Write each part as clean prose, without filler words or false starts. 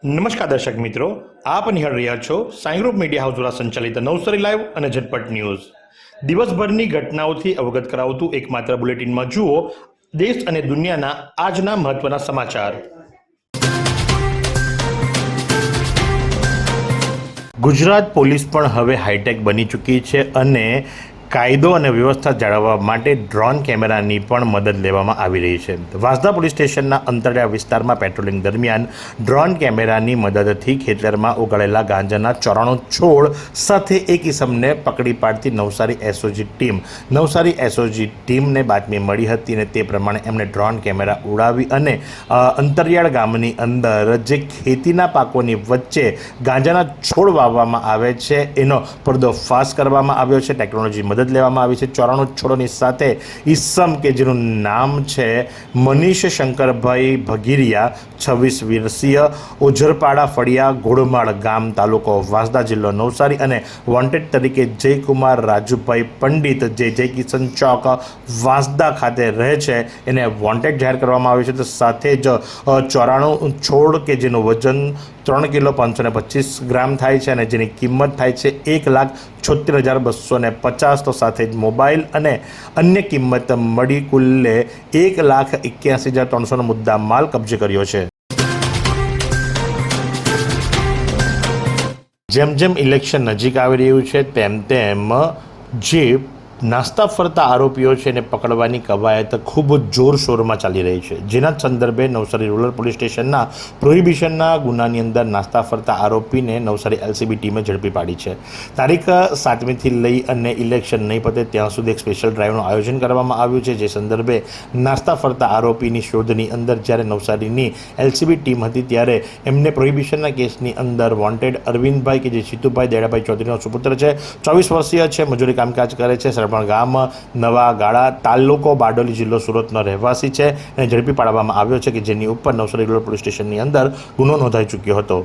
નમસ્કાર દર્શક મિત્રો, આપ નિહાળ રહ્યા છો સાઈ ગ્રુપ મીડિયા હાઉસ દ્વારા સંચાલિત નવસારી લાઈવ અને ઝટપટ ન્યૂઝ. દિવસભરની ઘટનાઓથી અવગત કરાવતું એકમાત્ર બુલેટિનમાં જુઓ દેશ અને દુનિયાના આજના મહત્વના સમાચાર. ગુજરાત પોલીસ પણ હવે હાઈટેક બની ચૂકી છે અને કાયદો અને વ્યવસ્થા જાળવવા માટે ડ્રોન કેમેરાની પણ મદદ લેવામાં આવી રહી છે. વાંસદા પોલીસ સ્ટેશનના અંતરિયાળ વિસ્તારમાં પેટ્રોલિંગ દરમિયાન ડ્રોન કેમેરાની મદદથી ખેતરમાં ઉગાડેલા ગાંજાના 94 છોડ સાથે એક ઇસમને પકડી પાડતી નવસારી એસઓજી ટીમને બાતમી મળી હતી અને તે પ્રમાણે એમણે ડ્રોન કેમેરા ઉડાવી અને અંતરિયાળ ગામની અંદર જે ખેતીના પાકોની વચ્ચે ગાંજાના છોડ વાવવામાં આવે છે એનો પર્દોફાશ કરવામાં આવ્યો છે. ટેકનોલોજી મદદ લેવામાં આવી છે. 94 છોડોની સાથે ઈસમ કે જેનું નામ છે મનીષ શંકરભાઈ ભગીરિયા, 26 વર્ષીય, ઓઝરપાડા ફળિયા, ઘોડમાળ ગામ, તાલુકો વાંસદા, જિલ્લો નવસારી અને વોન્ટેડ તરીકે જયકુમાર રાજુભાઈ પંડિત જે જય કિશન ચોક વાંસદા ખાતે રહે છે એને વોન્ટેડ જાહેર કરવામાં આવ્યું છે. તો સાથે જ 94 છોડ કે જેનું વજન 3 કિલો 525 ગ્રામ થાય છે અને જેની કિંમત થાય છે 1,76,250. તો સાથે જ મોબાઈલ અને અન્ય કિંમત મળી કુલ્લે 1,81,300નો મુદ્દા માલ કબજે કર્યો છે. જેમ જેમ ઇલેક્શન નજીક આવી રહ્યું છે તેમ જે નાસ્તા ફરતા આરોપીઓ છે એને પકડવાની કવાયત ખૂબ જોરશોરમાં ચાલી રહી છે. જેના સંદર્ભે નવસારી રૂરલ પોલીસ સ્ટેશનના પ્રોહિબિશનના ગુનાની અંદર નાસ્તા ફરતા આરોપીને નવસારી એલસીબી ટીમે ઝડપી પાડી છે. તારીખ 7મીથી લઈ અને ઇલેક્શન નહીં પતે ત્યાં સુધી એક સ્પેશિયલ ડ્રાઈવનું આયોજન કરવામાં આવ્યું છે. જે સંદર્ભે નાસ્તા ફરતા આરોપીની શોધની અંદર જ્યારે નવસારીની એલસીબી ટીમ હતી ત્યારે એમને પ્રોહિબિશનના કેસની અંદર વોન્ટેડ અરવિંદભાઈ કે જે જીતુભાઈ દેડાભાઈ ચૌધરીનો સુપુત્ર છે, 24 વર્ષીય છે, મજૂરી કામકાજ કરે છે, ગામ નવા ગાળા, તાલુકો બારડોલી, જિલ્લો સુરતનો રહેવાસી છે અને ઝડપી પાડવામાં આવ્યો છે કે જેની ઉપર નવસારી રૂરલ પોલીસ સ્ટેશનની અંદર ગુનો નોંધાઈ ચૂક્યો હતો.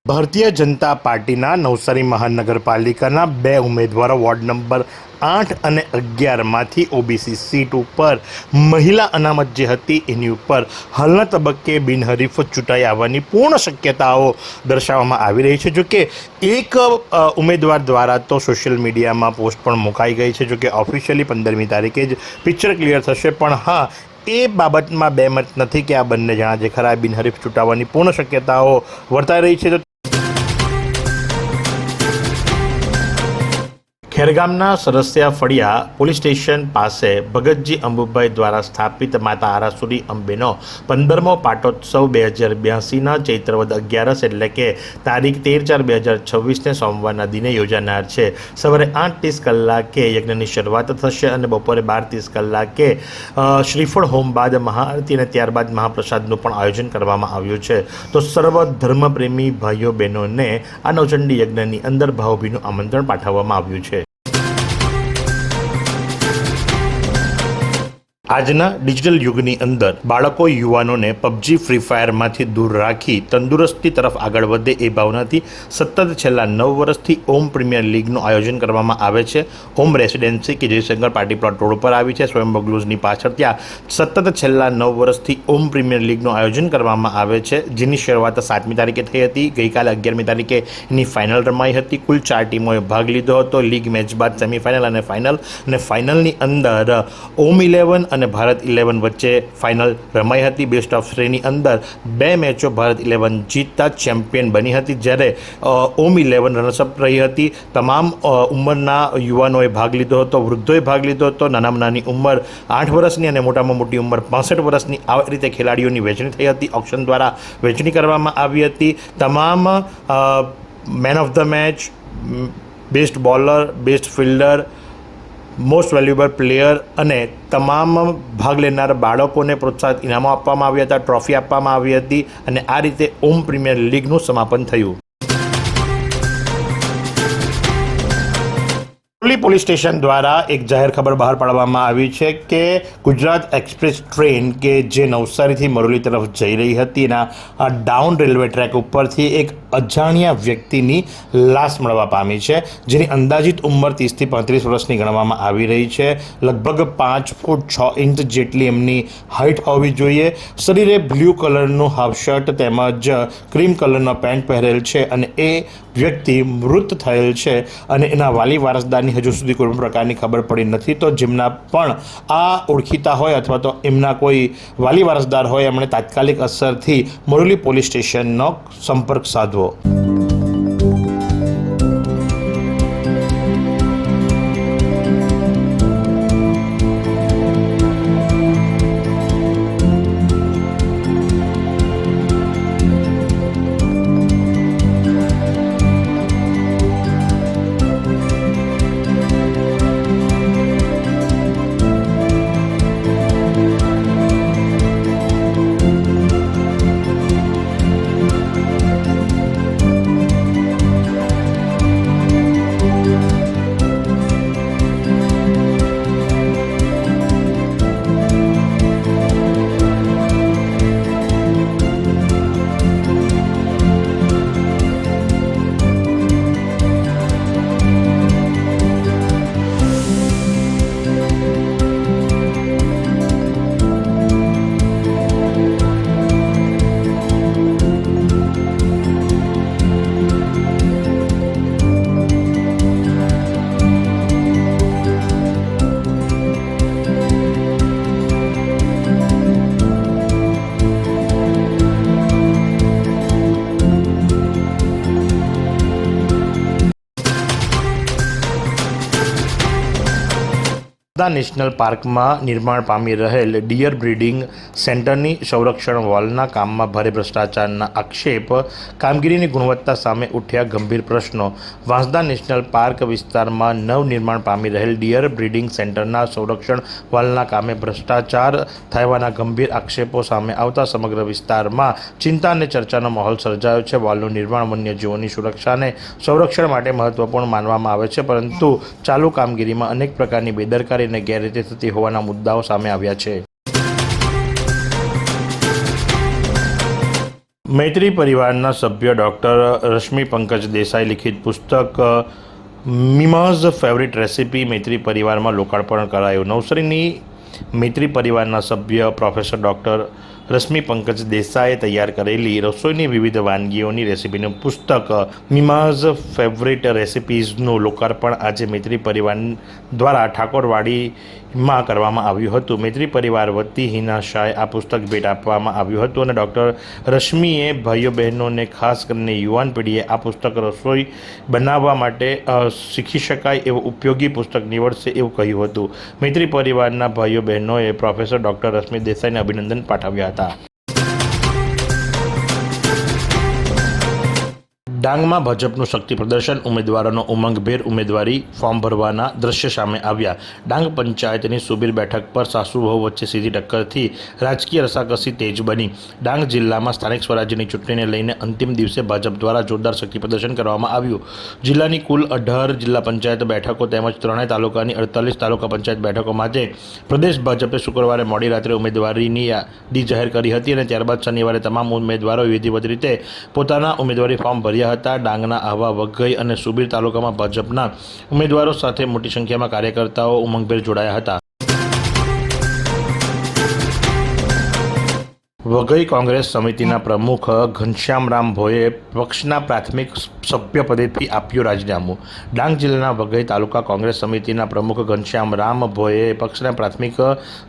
ભારતીય જનતા પાર્ટીના નવસારી મહાનગરપાલિકાના 2 ઉમેદવારો વોર્ડ નંબર 8 અને 11માંથી ઓબીસી સીટ ઉપર મહિલા અનામત જે હતી એની ઉપર હાલના તબક્કે બિનહરીફ ચૂંટાઈ આવવાની પૂર્ણ શક્યતાઓ દર્શાવવામાં આવી રહી છે. જોકે એક ઉમેદવાર દ્વારા તો સોશિયલ મીડિયામાં પોસ્ટ પણ મુકાઈ ગઈ છે. જોકે ઓફિશિયલી 15મી તારીખે જ પિક્ચર ક્લિયર થશે. પણ હા, એ બાબતમાં બે મત નથી કે આ બંને જણા જે ખરા બિનહરીફ ચૂંટાવાની પૂર્ણ શક્યતાઓ વર્તાઈ રહી છે. ખેરગામના સરસિયા ફળિયા પોલીસ સ્ટેશન પાસે ભગતજી અંબુભાઈ દ્વારા સ્થાપિત માતા આરાસુરી અંબેનો 15મો પાટોત્સવ 2082ના ચૈત્રવદ 11 એટલે કે તારીખ 13/4/2026ને સોમવારના દિને યોજાનાર છે. સવારે 8:30 કલાકે યજ્ઞની શરૂઆત થશે અને બપોરે 12:30 કલાકે શ્રીફળ હોમ બાદ મહાઆરતી અને ત્યારબાદ મહાપ્રસાદનું પણ આયોજન કરવામાં આવ્યું છે. તો સર્વ ધર્મપ્રેમી ભાઈઓ બહેનોને આ નવચંડી યજ્ઞની અંદર ભાવભીનું આમંત્રણ પાઠવવામાં આવ્યું છે. આજના ડિજિટલ યુગની અંદર બાળકો યુવાનોને પબજી ફ્રી ફાયરમાંથી દૂર રાખી તંદુરસ્તી તરફ આગળ વધે એ ભાવનાથી સતત છેલ્લા 9 વર્ષથી ઓમ પ્રીમિયર લીગનું આયોજન કરવામાં આવે છે. ઓમ રેસિડેન્સી કે જયશંકર પાર્ટી પ્લોટ રોડ પર આવી છે સ્વયંભૂ ગ્લુઝની પાછળ, ત્યાં સતત છેલ્લા 9 વર્ષથી ઓમ પ્રીમિયર લીગનું આયોજન કરવામાં આવે છે. જેની શરૂઆત 7મી તારીખે થઈ હતી. ગઈકાલે 11મી તારીખે એની ફાઇનલ રમાઈ હતી. કુલ 4 ટીમોએ ભાગ લીધો હતો. લીગ મેચ બાદ સેમીફાઇનલ અને ફાઇનલની અંદર ઓમ 11 અને ભારત 11 વચ્ચે ફાઇનલ રમાઈ હતી. બેસ્ટ ઓફ 3ની અંદર 2 મેચો ભારત 11 જીતતા ચેમ્પિયન બની હતી. જ્યારે ઓમ 11 રનર્સઅપ રહી હતી. તમામ ઉંમરના યુવાનોએ ભાગ લીધો હતો, વૃદ્ધોએ ભાગ લીધો હતો. નાનામાં નાની ઉંમર 8 વર્ષની અને મોટામાં મોટી ઉંમર 65 વર્ષની આવી રીતે ખેલાડીઓની વહેંચણી થઈ હતી. ઓક્શન દ્વારા વહેંચણી કરવામાં આવી હતી. તમામ man of the match, best bowler, best fielder, most valuable player અને તમામ ભાગ લેનાર બાળકોને પ્રોત્સાહિત ઇનામો આપવામાં આવ્યા હતા, ટ્રોફી આપવામાં આવી હતી અને આ રીતે ઓમ પ્રીમિયર લીગનું સમાપન થયું. પોલીસ સ્ટેશન દ્વારા એક જાહેર ખબર બહાર પાડવામાં આવી છે કે ગુજરાત એક્સપ્રેસ ટ્રેન કે જે નવસારીથી મરોલી તરફ જઈ રહી હતી એના ડાઉન રેલવે ટ્રેક ઉપરથી એક અજાણ્યા વ્યક્તિની લાશ મળવા પામી છે, જેની અંદાજિત ઉંમર 30 થી 35 વર્ષની ગણવામાં આવી રહી છે. લગભગ 5 ફૂટ 6 ઇંચ જેટલી એમની હાઇટ હોવી જોઈએ. શરીરે બ્લુ કલરનું હાફ શર્ટ તેમજ ક્રીમ કલરનો પેન્ટ પહેરેલ છે અને એ વ્યક્તિ મૃત થયેલ છે અને એના વાલી વારસદારની હજુ સુધી કોઈ પ્રકારની ખબર પડી નથી. તો જેમના પણ આ ઓળખીતા હોય અથવા તો એમના કોઈ વાલી વારસદાર હોય એમણે તાત્કાલિક અસરથી મોરલી પોલીસ સ્ટેશનનો સંપર્ક સાધવો. નેશનલ પાર્કમાં નિર્માણ પામી રહેલ ડિયર બ્રીડિંગ સેન્ટરની સંરક્ષણ વોલના કામમાં ભારે ભ્રષ્ટાચારના આક્ષેપ. કામગીરીની ગુણવત્તા સામે ઉઠ્યા ગંભીર પ્રશ્નો. વાંસદા નેશનલ પાર્ક વિસ્તારમાં નવનિર્માણ પામી રહેલ ડિયર બ્રીડિંગ સેન્ટરના સંરક્ષણ વોલના કામે ભ્રષ્ટાચાર થવાના ગંભીર આક્ષેપો સામે આવતા સમગ્ર વિસ્તારમાં ચિંતા અને ચર્ચાનો માહોલ સર્જાયો છે. વોલનું નિર્માણ વન્યજીવોની સુરક્ષા અને સંરક્ષણ માટે મહત્વપૂર્ણ માનવામાં આવે છે, પરંતુ ચાલુ કામગીરીમાં અનેક પ્રકારની બેદરકારી અને ગેરરીતિ થતી હોવાના મુદ્દાઓ સામે આવ્યા છે. મૈત્રી પરિવારના સભ્ય ડૉક્ટર રશ્મિ પંકજ દેસાઈ લિખિત પુસ્તક મીમાઝ ફેવરિટ રેસિપી મૈત્રી પરિવારમાં લોકાર્પણ કરાયું. નવસારીની મૈત્રી પરિવારના સભ્ય પ્રોફેસર ડૉક્ટર રશ્મિ પંકજ દેસાઈએ તૈયાર કરેલી રસોઈની વિવિધ વાનગીઓની રેસિપીનું પુસ્તક મીમાઝ ફેવરિટ રેસિપીઝનું લોકાર્પણ આજે મૈત્રી પરિવાર દ્વારા ઠાકોરવાડીમાં કરવામાં આવ્યું હતું. મૈત્રી પરિવાર વતી હિના શાહે આ પુસ્તક ભેટ આપવામાં આવ્યું હતું અને ડૉક્ટર રશ્મિએ ભાઈઓ બહેનોને ખાસ કરીને યુવાન પેઢીએ આ પુસ્તક રસોઈ બનાવવા માટે શીખી શકાય એવું ઉપયોગી પુસ્તક નીવડશે એવું કહ્યું હતું. મૈત્રી પરિવારના ભાઈઓ બહેનોએ પ્રોફેસર ડૉક્ટર રશ્મિ દેસાઈને અભિનંદન પાઠવ્યા હતા. ડાંગમાં ભાજપનું શક્તિ પ્રદર્શન. ઉમેદવારોનો ઉમંગભેર ઉમેદવારી ફોર્મ ભરવાના દ્રશ્ય સામે આવ્યા. ડાંગ પંચાયતની સુબીર બેઠક પર સાસુ વહુ વચ્ચે સીધી ટક્કરથી રાજકીય રસાકસી તેજ બની. ડાંગ જિલ્લામાં સ્થાનિક સ્વરાજ્યની ચૂંટણીને લઈને અંતિમ દિવસે ભાજપ દ્વારા જોરદાર શક્તિ પ્રદર્શન કરવામાં આવ્યું. જિલ્લાની કુલ 18 જિલ્લા પંચાયત બેઠકો તેમજ ત્રણેય તાલુકાની 48 તાલુકા પંચાયત બેઠકો માટે પ્રદેશ ભાજપે શુક્રવારે મોડી રાત્રે ઉમેદવારીની યાદી જાહેર કરી હતી અને ત્યારબાદ શનિવારે તમામ ઉમેદવારોએ વિધિવત રીતે પોતાના ઉમેદવારી ફોર્મ ભર્યા હતા. ડાંગના આહવા, વઘઈ અને સુબીર તાલુકામાં ભાજપના ઉમેદવારો સાથે મોટી સંખ્યામાં કાર્યકર્તાઓ ઉમંગભેર જોડાયા હતા. વઘઈ કોંગ્રેસ સમિતિના પ્રમુખ ઘનશ્યામરામ ભોઈએ પક્ષના પ્રાથમિક સભ્યપદેથી આપ્યું રાજીનામું. ડાંગ જિલ્લાના વઘઈ તાલુકા કોંગ્રેસ સમિતિના પ્રમુખ ઘનશ્યામરામ ભોઈએ પક્ષના પ્રાથમિક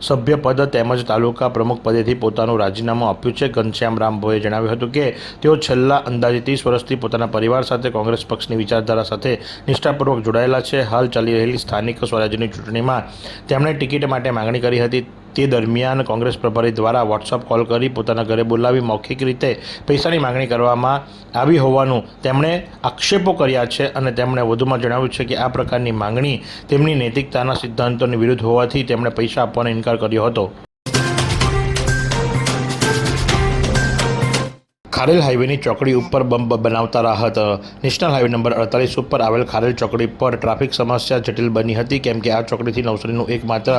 સભ્યપદ તેમજ તાલુકા પ્રમુખ પદેથી પોતાનું રાજીનામું આપ્યું છે. ઘનશ્યામરામ ભોઈએ જણાવ્યું હતું કે તેઓ છેલ્લા અંદાજે 30 વર્ષથી પોતાના પરિવાર સાથે કોંગ્રેસ પક્ષની વિચારધારા સાથે નિષ્ઠાપૂર્વક જોડાયેલા છે. હાલ ચાલી રહેલી સ્થાનિક સ્વરાજ્યની ચૂંટણીમાં તેમણે ટિકિટ માટે માંગણી કરી હતી. તે દરમિયાન કોંગ્રેસ પ્રભારી દ્વારા વોટ્સઅપ કોલ કરી પોતાના ઘરે બોલાવી મૌખિક રીતે પૈસાની માંગણી કરવામાં આવી હોવાનું તેમણે આક્ષેપો કર્યા છે અને તેમણે વધુમાં જણાવ્યું છે કે આ પ્રકારની માંગણી તેમની નૈતિકતાના સિદ્ધાંતોની વિરુદ્ધ હોવાથી તેમણે પૈસા આપવાનો ઇનકાર કર્યો હતો. ખારેલ હાઈવેની ચોકડી ઉપર બંબ બનાવતા રાહત. નેશનલ હાઈવે નંબર 48 ઉપર આવેલ ખારેલ ચોકડી પર ટ્રાફિક સમસ્યા જટિલ બની હતી, કેમ કે આ ચોકડીથી નવસારીનું એકમાત્ર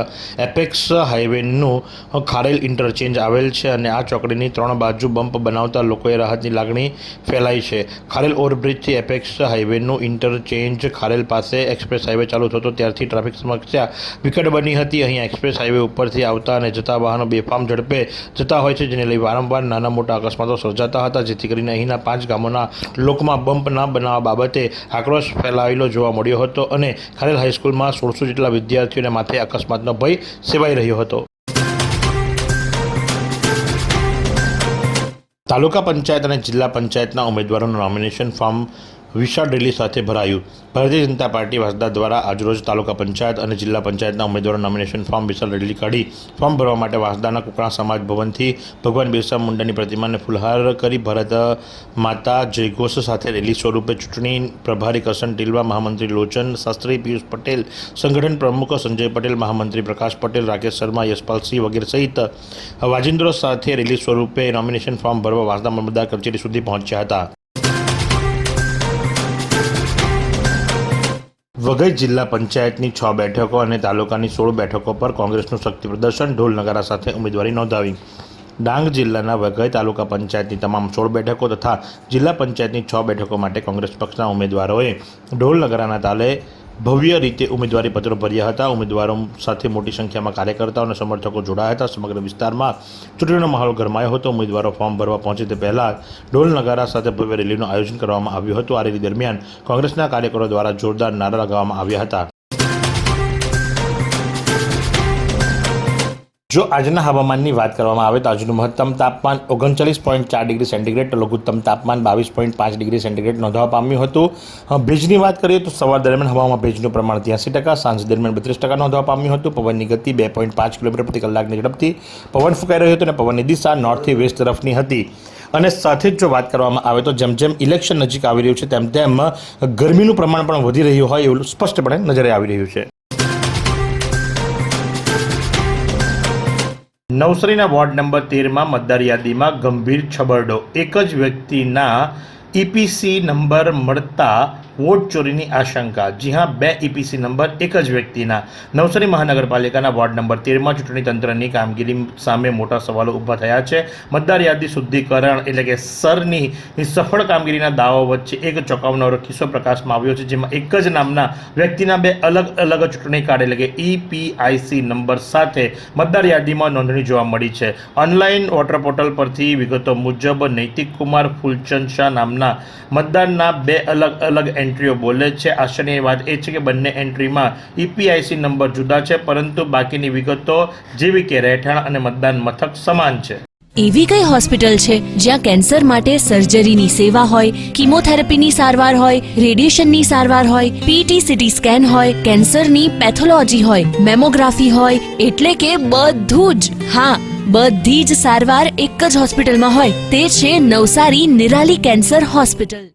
એપેક્સ હાઈવેનું ખારેલ ઇન્ટરચેન્જ આવેલ છે અને આ ચોકડીની 3 બાજુ બમ્પ બનાવતા લોકોએ રાહતની લાગણી ફેલાઈ છે. ખારેલ ઓવરબ્રિજથી એપેક્સ હાઈવેનું ઇન્ટરચેન્જ ખારેલ પાસે એક્સપ્રેસ હાઈવે ચાલુ થતો ત્યારથી ટ્રાફિક સમસ્યા વિકટ બની હતી. અહીંયા એક્સપ્રેસ હાઈવે ઉપરથી આવતા અને જતા વાહનો બેફામ ઝડપે જતા હોય છે, જેને લઈ વારંવાર નાના મોટા અકસ્માતો સર્જાતા હતા, જેથી કરીને અહીંના 5 ગામોના લોકોમાં બમ્પ ના બનાવવા બાબતે આક્રોશ ફેલાયેલો જોવા મળ્યો હતો અને ખારેલ હાઈસ્કૂલમાં 1600 જેટલા વિદ્યાર્થીઓને માથે અકસ્માતનો ભય સેવાઈ રહ્યો હતો. તાલુકા પંચાયત અને જિલ્લા પંચાયતના ઉમેદવારોનું નોમિનેશન ફોર્મ વિશાળ રેલી સાથે ભરાયું. ભારતીય જનતા પાર્ટી વાસદા દ્વારા આજરોજ તાલુકા પંચાયત અને જિલ્લા પંચાયતના ઉમેદવારો નોમિનેશન ફોર્મ વિશાળ રેલી કાઢી ફોર્મ ભરવા માટે વાસદાના કુકણા સમાજ ભવનથી ભગવાન બિરસા મુંડાની પ્રતિમાને ફૂલહાર કરી ભારત માતા જયઘોષ સાથે રેલી સ્વરૂપે ચૂંટણી પ્રભારી કરશન ટીલવા, મહામંત્રી લોચન શાસ્ત્રી, પિયુષ પટેલ, સંગઠન પ્રમુખ સંજય પટેલ, મહામંત્રી પ્રકાશ પટેલ, રાકેશ શર્મા, યશપાલસિંહ વગેરે સહિત વાજિંદ્રો સાથે રેલી સ્વરૂપે નોમિનેશન ફોર્મ ભરવા વાસદા મામલતદાર કચેરી સુધી પહોંચ્યા હતા. વઘઈ જિલ્લા પંચાયતની 6 બેઠકો અને તાલુકાની 16 બેઠકો પર કોંગ્રેસનું શક્તિ પ્રદર્શન, ઢોલ નગારા સાથે ઉમેદવારી નોંધાવી. ડાંગ જિલ્લાના વઘઈ તાલુકા પંચાયતની તમામ 16 બેઠકો તથા જિલ્લા પંચાયતની 6 બેઠકો માટે કોંગ્રેસ પક્ષના ઉમેદવારોએ ઢોલ નગારાના તાલે ભવ્ય રીતે ઉમેદવારી પત્રો ભર્યા હતા. ઉમેદવારો સાથે મોટી સંખ્યામાં કાર્યકર્તાઓ અને સમર્થકો જોડાયા હતા. સમગ્ર વિસ્તારમાં ચૂંટણીનો માહોલ ગરમાયો હતો. ઉમેદવારો ફોર્મ ભરવા પહોંચે તે પહેલાં ઢોલ નગારા સાથે ભવ્ય રેલીનું આયોજન કરવામાં આવ્યું હતું. આ રેલી દરમિયાન કોંગ્રેસના કાર્યકરો દ્વારા જોરદાર નારા લગાવવામાં આવ્યા હતા. જો આજના હવામાનની વાત કરવામાં આવે તો આજનું મહત્તમ તાપમાન 39.4 ડિગ્રી સેન્ટીગ્રેડ તો લઘુત્તમ તાપમાન 22.5 ડિગ્રી સેન્ટીગ્રેડ નોંધવા પામ્યું હતું. ભેજની વાત કરીએ તો સવાર દરમિયાન હવામાં ભેજનું પ્રમાણ 83%, સાંજ દરમિયાન 32% નોંધવા પામ્યું હતું. પવનની ગતિ 2.5 કિલોમીટર પ્રતિ કલાકની ઝડપથી પવન ફૂંકાઈ રહ્યો હતો અને પવનની દિશા નોર્થથી વેસ્ટ તરફની હતી. અને સાથે જ જો વાત કરવામાં આવે તો જેમ જેમ ઇલેક્શન નજીક આવી રહ્યું છે તેમ તેમ ગરમીનું પ્રમાણ પણ વધી રહ્યું હોય એવું સ્પષ્ટપણે નજરે આવી રહ્યું છે. નવસારીના વોર્ડ નંબર 13માં મતદાર યાદીમાં ગંભીર છબરડો. એક જ વ્યક્તિના ઈપીસી નંબર મળતા વોટ ચોરીની આશંકા. જી હા, 2 ઈપીસી નંબર એક જ વ્યક્તિના. નવસારી મહાનગરપાલિકાના વોર્ડ નંબર 13માં ચૂંટણી તંત્રની કામગીરી સામે મોટા સવાલો ઊભા થયા છે. મતદાર યાદી શુદ્ધિકરણ એટલે કે સરની સફળ કામગીરીના દાવો વચ્ચે એક ચોંકાવનારો કિસ્સો પ્રકાશમાં આવ્યો છે, જેમાં એક જ નામના વ્યક્તિના 2 અલગ અલગ ચૂંટણી કાર્ડ એટલે કે ઈપીઆઈસી નંબર સાથે મતદાર યાદીમાં નોંધણી જોવા મળી છે. ઓનલાઈન વોટર પોર્ટલ પરથી વિગતો મુજબ નૈતિક કુમાર ફૂલચંદ શાહ નામના મતદારના 2 અલગ અલગ એન્ટ્રીઓ બોલે છે. આશ્ચર્યની વાત એ છે કે બંને એન્ટ્રીમાં ઈપીઆઈસી નંબર જુદા છે, પરંતુ બાકીની વિગતો જેવી કે રહેઠાણ અને મતદાન મથક સમાન છે. એવી કઈ હોસ્પિટલ છે જ્યાં કેન્સર માટે સર્જરીની સેવા હોય, કિમોથેરાપીની સારવાર હોય, રેડિયેશનની સારવાર હોય, પીટી સીટી સ્કેન હોય, કેન્સરની પેથોલોજી હોય, મેમોગ્રાફી હોય, એટલે કે બધું જ. હા, બધી જ સારવાર એક જ હોસ્પિટલમાં હોય. તે છે નવસારી નિરાલી કેન્સર હોસ્પિટલ.